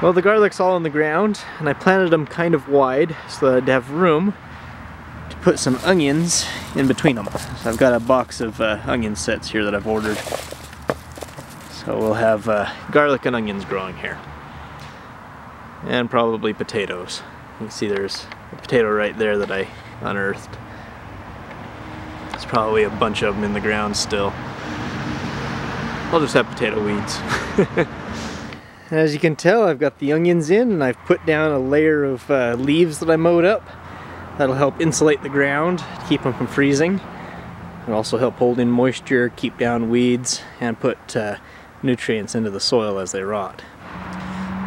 Well, the garlic's all on the ground, and I planted them kind of wide so that I'd have room to put some onions in between them. So I've got a box of onion sets here that I've ordered. So we'll have garlic and onions growing here. And probably potatoes. You can see there's a potato right there that I unearthed. There's probably a bunch of them in the ground still. I'll just have potato weeds. As you can tell, I've got the onions in, and I've put down a layer of leaves that I mowed up. That'll help insulate the ground, keep them from freezing. It'll also help hold in moisture, keep down weeds, and put nutrients into the soil as they rot.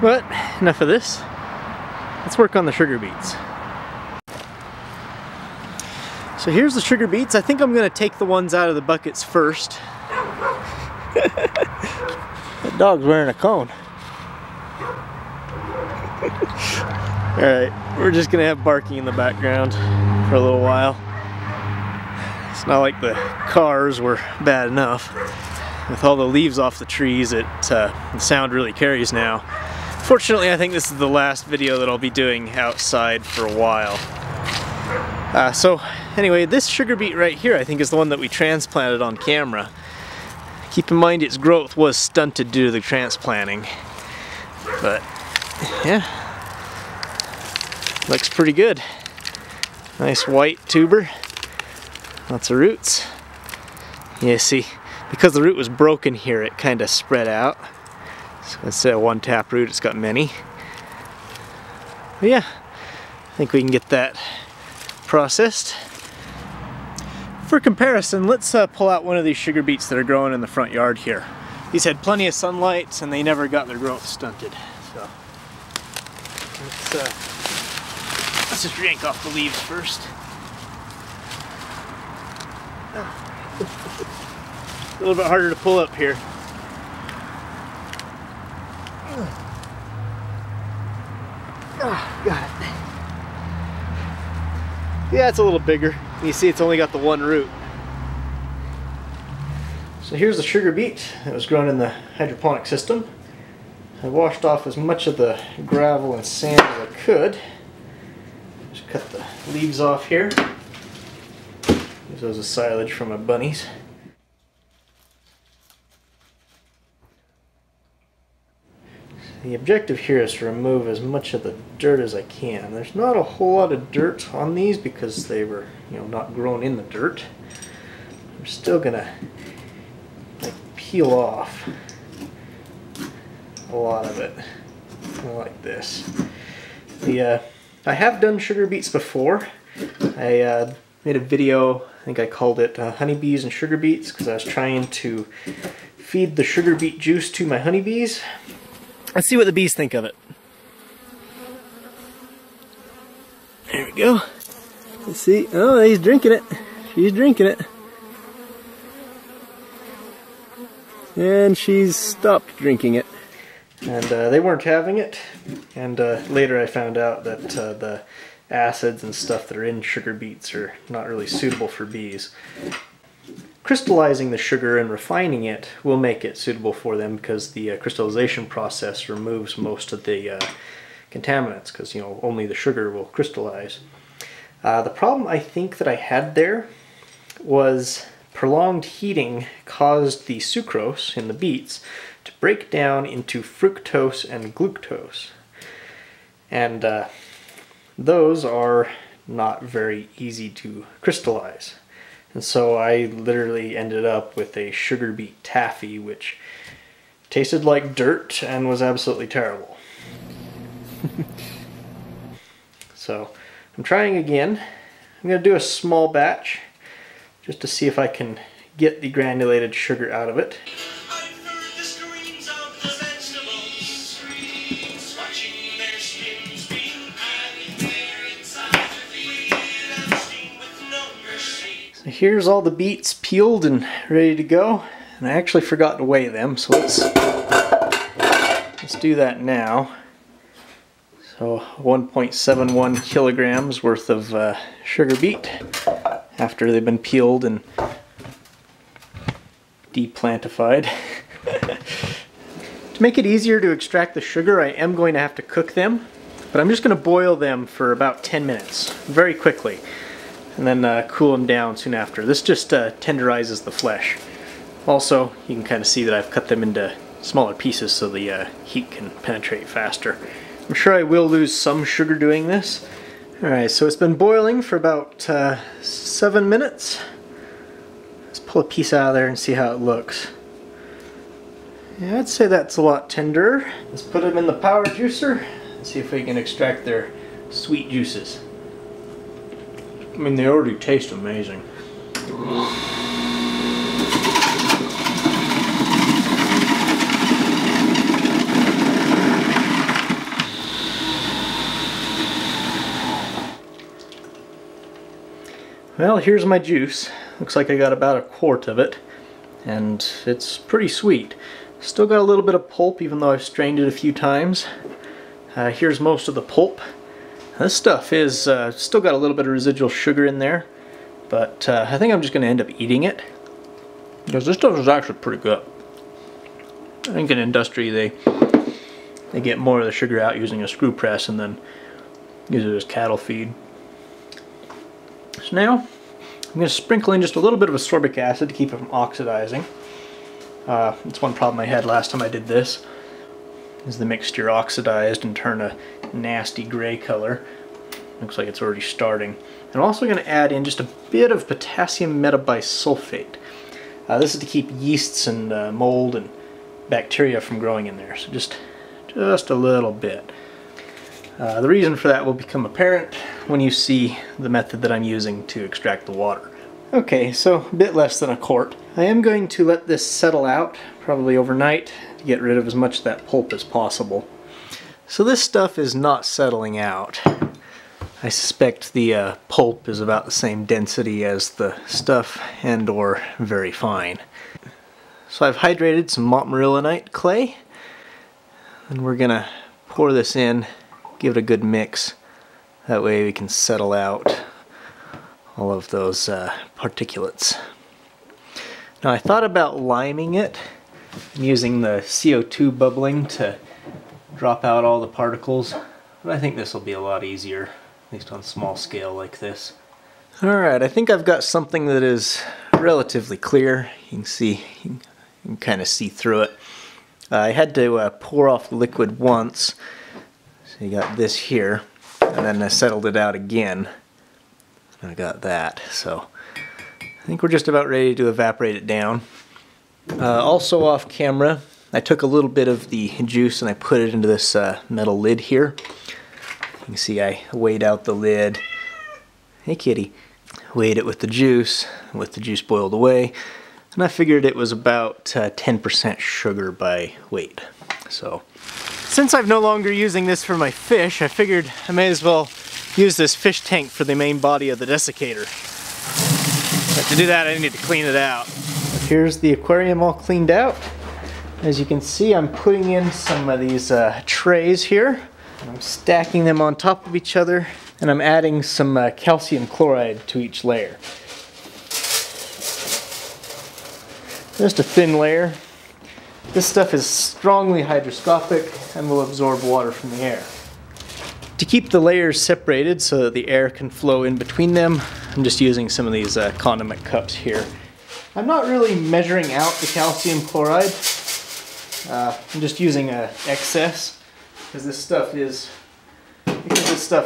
But enough of this. Let's work on the sugar beets. So here's the sugar beets. I think I'm going to take the ones out of the buckets first. That dog's wearing a cone. Alright, we're just gonna have barking in the background for a little while. It's not like the cars were bad enough. With all the leaves off the trees, the sound really carries now. Fortunately, I think this is the last video that I'll be doing outside for a while. So anyway, this sugar beet right here I think is the one that we transplanted on camera. Keep in mind its growth was stunted due to the transplanting. But yeah, looks pretty good. Nice white tuber, lots of roots. Yeah, see, because the root was broken here, it kind of spread out. So instead of one tap root, it's got many. But yeah, I think we can get that processed. For comparison, let's pull out one of these sugar beets that are growing in the front yard here. These had plenty of sunlight and they never got their growth stunted. So let's just yank off the leaves first. A little bit harder to pull up here. Oh, got it. Yeah, it's a little bigger. You see it's only got the one root. So here's the sugar beet that was grown in the hydroponic system. I washed off as much of the gravel and sand as I could. Just cut the leaves off here. Use those as silage for my bunnies. The objective here is to remove as much of the dirt as I can. There's not a whole lot of dirt on these because they were, not grown in the dirt. I'm still gonna peel off a lot of it, like this. I have done sugar beets before. I made a video, I think I called it honeybees and sugar beets, because I was trying to feed the sugar beet juice to my honeybees. Let's see what the bees think of it. There we go. Let's see. Oh, he's drinking it. She's drinking it. And she's stopped drinking it. And they weren't having it. And later I found out that the acids and stuff that are in sugar beets are not really suitable for bees. Crystallizing the sugar and refining it will make it suitable for them because the crystallization process removes most of the contaminants, because only the sugar will crystallize. The problem I think that I had there was prolonged heating caused the sucrose in the beets to break down into fructose and glucose. And those are not very easy to crystallize. And so I literally ended up with a sugar beet taffy, which tasted like dirt and was absolutely terrible. So I'm trying again. I'm going to do a small batch just to see if I can get the granulated sugar out of it. So here's all the beets peeled and ready to go, and I actually forgot to weigh them, so let's do that now. So 1.71 kilograms worth of sugar beet after they've been peeled and deplantified. To To make it easier to extract the sugar, I am going to have to cook them, but I'm just going to boil them for about 10 minutes, very quickly, and then cool them down soon after. This just tenderizes the flesh. Also, you can kind of see that I've cut them into smaller pieces so the heat can penetrate faster. I'm sure I will lose some sugar doing this. Alright, so it's been boiling for about 7 minutes. Let's pull a piece out of there and see how it looks. Yeah, I'd say that's a lot tenderer. Let's put them in the power juicer and see if we can extract their sweet juices. I mean, they already taste amazing. Well, here's my juice. Looks like I got about a quart of it, and it's pretty sweet. Still got a little bit of pulp, even though I've strained it a few times. Here's most of the pulp. This stuff is still got a little bit of residual sugar in there, but I think I'm just going to end up eating it, because this stuff is actually pretty good. I think in industry they get more of the sugar out using a screw press and then use it as cattle feed. So now I'm going to sprinkle in just a little bit of ascorbic acid to keep it from oxidizing. That's one problem I had last time I did this, is the mixture oxidized and turned a nasty gray color. Looks like it's already starting. And I'm also going to add in just a bit of potassium metabisulfate. This is to keep yeasts and mold and bacteria from growing in there, so just a little bit. The reason for that will become apparent when you see the method that I'm using to extract the water. Okay, so a bit less than a quart. I am going to let this settle out, probably overnight, to get rid of as much of that pulp as possible. So this stuff is not settling out. I suspect the pulp is about the same density as the stuff and or very fine. So I've hydrated some montmorillonite clay, and we're gonna pour this in, give it a good mix. That way we can settle out all of those particulates. Now I thought about liming it and using the CO2 bubbling to drop out all the particles, but I think this will be a lot easier, at least on small scale like this. Alright, I think I've got something that is relatively clear. You can see, you can kind of see through it. I had to pour off the liquid once, so you got this here, and then I settled it out again. I got that, so I think we're just about ready to evaporate it down. Also off camera, I took a little bit of the juice and I put it into this metal lid here. You can see I weighed out the lid. Hey kitty. Weighed it with the juice boiled away, and I figured it was about 10% sugar by weight. So, since I'm no longer using this for my fish, I figured I may as well use this fish tank for the main body of the desiccator. But to do that, I need to clean it out. Here's the aquarium all cleaned out. As you can see, I'm putting in some of these trays here. And I'm stacking them on top of each other, and I'm adding some calcium chloride to each layer. Just a thin layer. This stuff is strongly hygroscopic and will absorb water from the air. To keep the layers separated so that the air can flow in between them, I'm just using some of these condiment cups here. I'm not really measuring out the calcium chloride. I'm just using excess because this stuff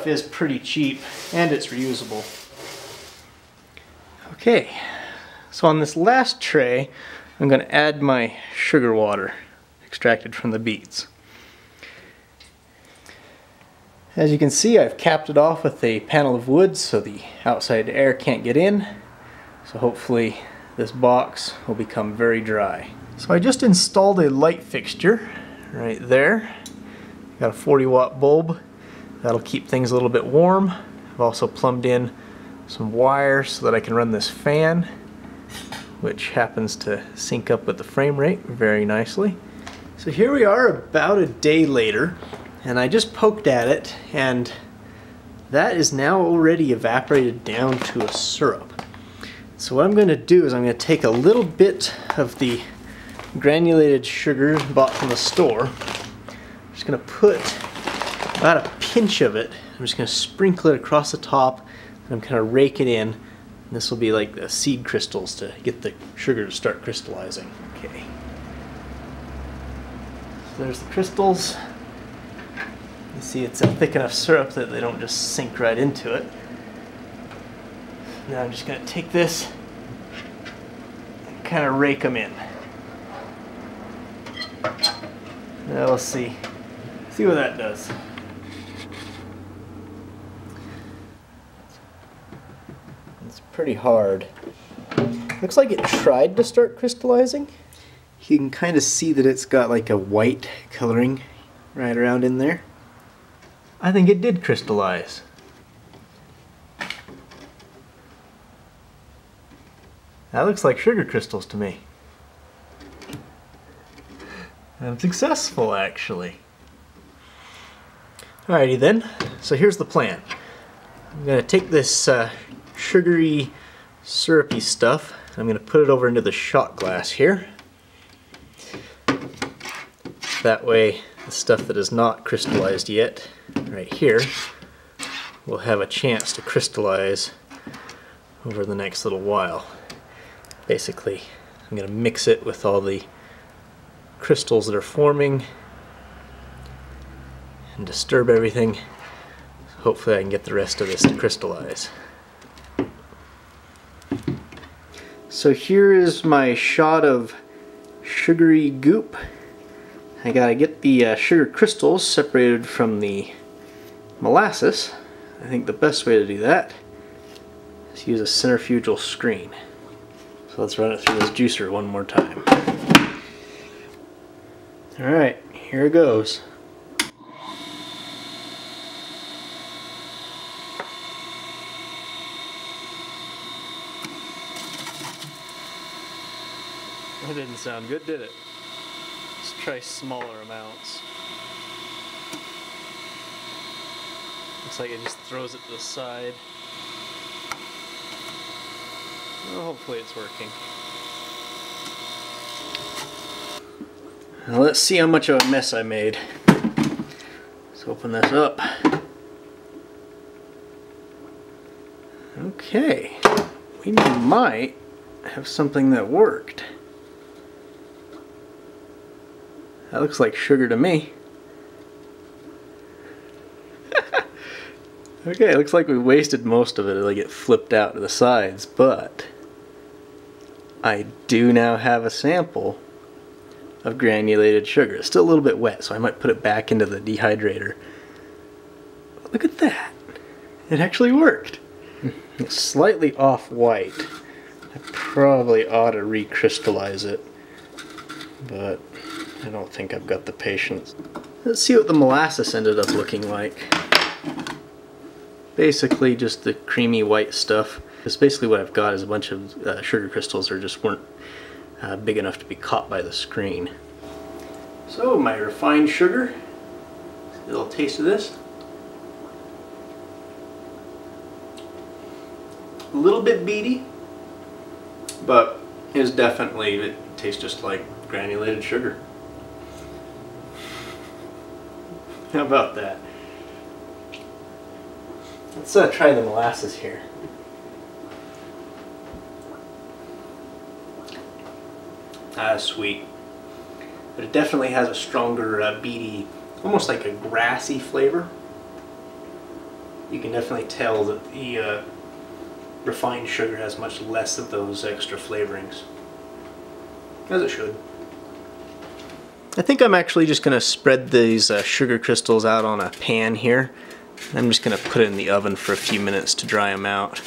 is pretty cheap and it's reusable. Okay, so on this last tray, I'm going to add my sugar water extracted from the beets. As you can see, I've capped it off with a panel of wood so the outside air can't get in. So hopefully this box will become very dry. So I just installed a light fixture right there. Got a 40-watt bulb. That'll keep things a little bit warm. I've also plumbed in some wire so that I can run this fan, which happens to sync up with the frame rate very nicely. So here we are about a day later, and I just poked at it, and that is now already evaporated down to a syrup. So what I'm going to do is I'm going to take a little bit of the granulated sugar bought from the store. I'm just going to put about a pinch of it. I'm just going to sprinkle it across the top, and I'm kind of rake it in. And this will be like the seed crystals to get the sugar to start crystallizing. Okay. So there's the crystals. You see it's a thick enough syrup that they don't just sink right into it. Now I'm just going to take this and kind of rake them in. Now we'll see what that does. It's pretty hard. Looks like it tried to start crystallizing. You can kind of see that it's got like a white coloring right around in there. I think it did crystallize. That looks like sugar crystals to me. I'm successful, actually. Alrighty then, so here's the plan. I'm going to take this sugary, syrupy stuff, and I'm going to put it over into the shot glass here. That way, the stuff that is not crystallized yet, right here, will have a chance to crystallize over the next little while. Basically, I'm going to mix it with all the crystals that are forming and disturb everything. Hopefully I can get the rest of this to crystallize. So here is my shot of sugary goop. I gotta get the sugar crystals separated from the molasses. I think the best way to do that is use a centrifugal screen. So let's run it through this juicer one more time. Alright, here it goes. That didn't sound good, did it? Let's try smaller amounts. Looks like it just throws it to the side. Well, hopefully it's working. Now let's see how much of a mess I made. Let's open this up. Okay, we might have something that worked. That looks like sugar to me. Okay, it looks like we wasted most of it, like it flipped out to the sides, but I do now have a sample of granulated sugar. It's still a little bit wet, so I might put it back into the dehydrator. But look at that. It actually worked. It's slightly off-white. I probably ought to recrystallize it, but I don't think I've got the patience. Let's see what the molasses ended up looking like. Basically just the creamy white stuff. Because basically what I've got is a bunch of sugar crystals that just weren't big enough to be caught by the screen. So my refined sugar, a little taste of this. A little bit beady, but it tastes just like granulated sugar. How about that? Let's try the molasses here. Sweet. But it definitely has a stronger, beady, almost like a grassy flavor. You can definitely tell that the refined sugar has much less of those extra flavorings. As it should. I think I'm actually just going to spread these sugar crystals out on a pan here. I'm just going to put it in the oven for a few minutes to dry them out.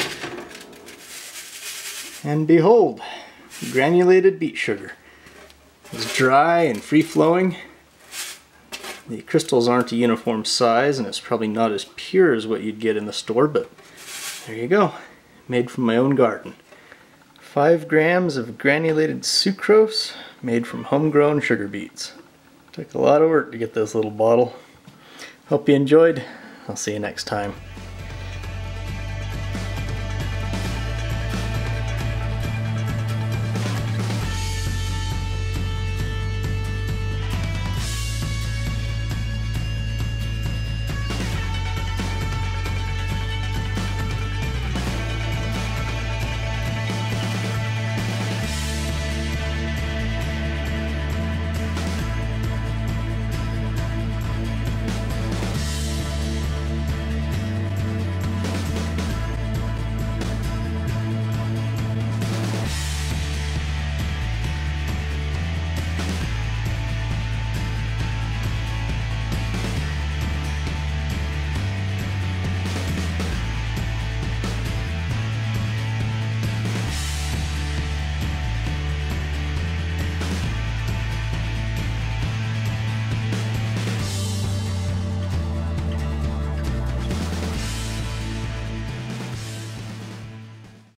And behold, granulated beet sugar. It's dry and free-flowing. The crystals aren't a uniform size, and it's probably not as pure as what you'd get in the store, but there you go. Made from my own garden. 5 grams of granulated sucrose made from homegrown sugar beets. Took a lot of work to get this little bottle. Hope you enjoyed. I'll see you next time.